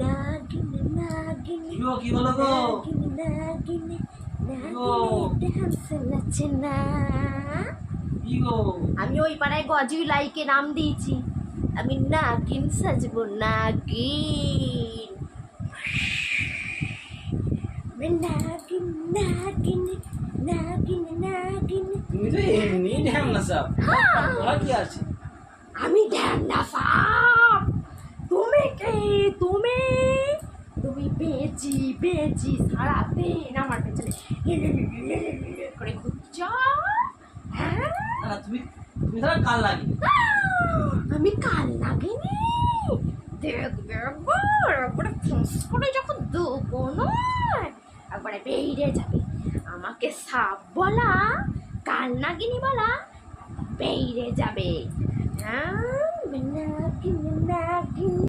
নাগিন নাগিন কি বলো গো? নাগিন নাগিন ডান্স নাচে না। কি গো? আমি ওই পাড়ায় গজুলাইকে নাম দিয়েছি, আমি নাগিন সাজবো, নাগিন নাগিন নাগিন নাগিন নাগিন। তুমি তো এমনি ঢ্যাম না সব। ওরা কি আছে? আমি ঢ্যামনা সাপ। তুমি কে? তুমি তুমি বেজি বেজি সারাদিন আমার পেছনে করে ঘুরছো। হ্যাঁ, না তুমি তুমি ধরো কাল লাগি। আমি কাল লাগেনি। দেখবে একবারে ফোঁস করে যখন দেবো নয়, একবারে বেরিয়ে যাবে। আমাকে সাপ বলা, কাল নাগিনি বলা, বেরিয়ে যাবে। হ্যাঁ, নাগিন নাগিন।